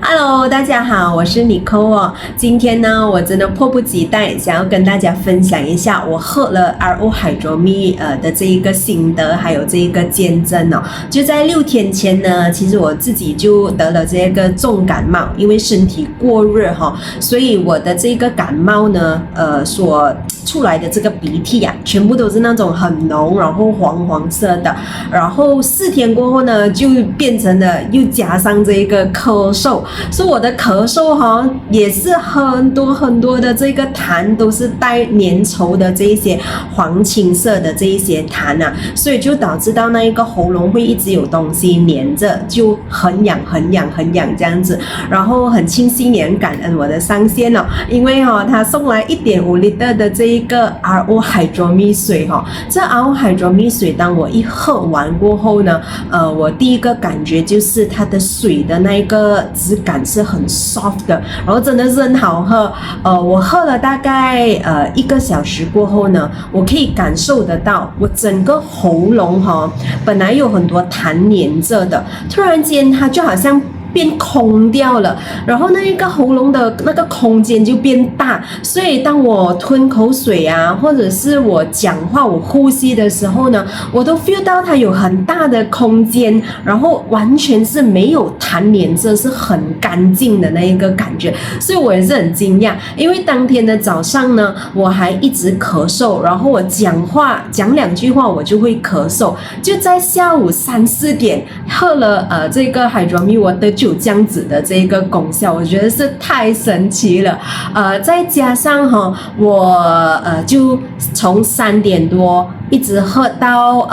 Hello，大家好，我是 Nicole 哦。今天呢，我真的迫不及待想要跟大家分享一下我喝了 RO Hydromi 的这一个心得，还有这一个见证哦。就在6天前呢，其实我自己就得了这个重感冒，因为身体过热哈，所以我的这个感冒呢，所出来的这个鼻涕啊，全部都是那种很浓，然后黄黄色的。然后4天过后呢，就变成了又加上这个咳嗽。所以我的咳嗽哈，也是很多的这个痰都是带粘稠的这一些黄青色的这一些痰啊，所以就导致到那一个喉咙会一直有东西粘着，就很痒这样子。然后很庆幸也很感恩我的上线哦，因为他送来1.5 L 的这一个 RO Hydromi 水这 RO Hydromi 水当我一喝完过后呢，我第一个感觉就是它的水的那一个质感是很 soft 的，然后真的是很好喝。我喝了大概1个小时过后呢，我可以感受得到我整个喉咙本来有很多痰黏着的，突然间它就好像变空掉了，然后那一个喉咙的那个空间就变大，所以当我吞口水啊，或者是我讲话我呼吸的时候呢，我都 feel 到它有很大的空间，然后完全是没有痰黏着，是很干净的那一个感觉，所以我也是很惊讶，因为当天的早上呢，我还一直咳嗽，然后我讲2句话我就会咳嗽，就在下午3、4点喝了这个 Hydromi 我的就这样子的这个功效，我觉得是太神奇了。再加上我就从3点多一直喝到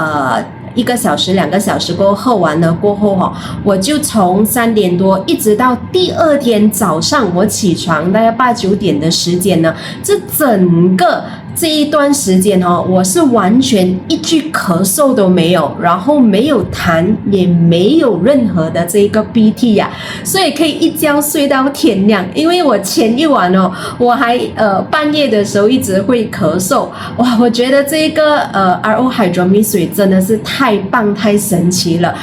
1个小时、2个小时过后喝完了过后我就从3点多一直到第2天早上我起床大概8、9点的时间呢，这整个这一段时间我是完全一句咳嗽都没有，然后没有痰，也没有任何的这个鼻涕呀，所以可以一觉睡到天亮。因为我前一晚我还半夜的时候一直会咳嗽，哇，我觉得这个RO Hydromi 水真的是太棒太神奇了。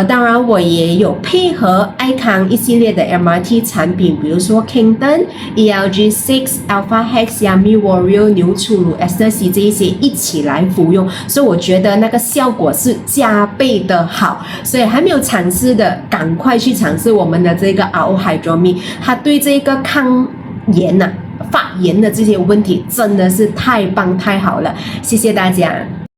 当然我也有配合爱康一系列的 MRT 产品，比如说 Kingdom、ELG6、Alpha Hex、Yummy Warrior、牛初Ecstasy 这一些一起来服用，所以我觉得那个效果是加倍的好，所以还没有尝试的赶快去尝试我们的这个 RO Hydromi， 它对这个抗炎发炎的这些问题真的是太棒太好了，谢谢大家。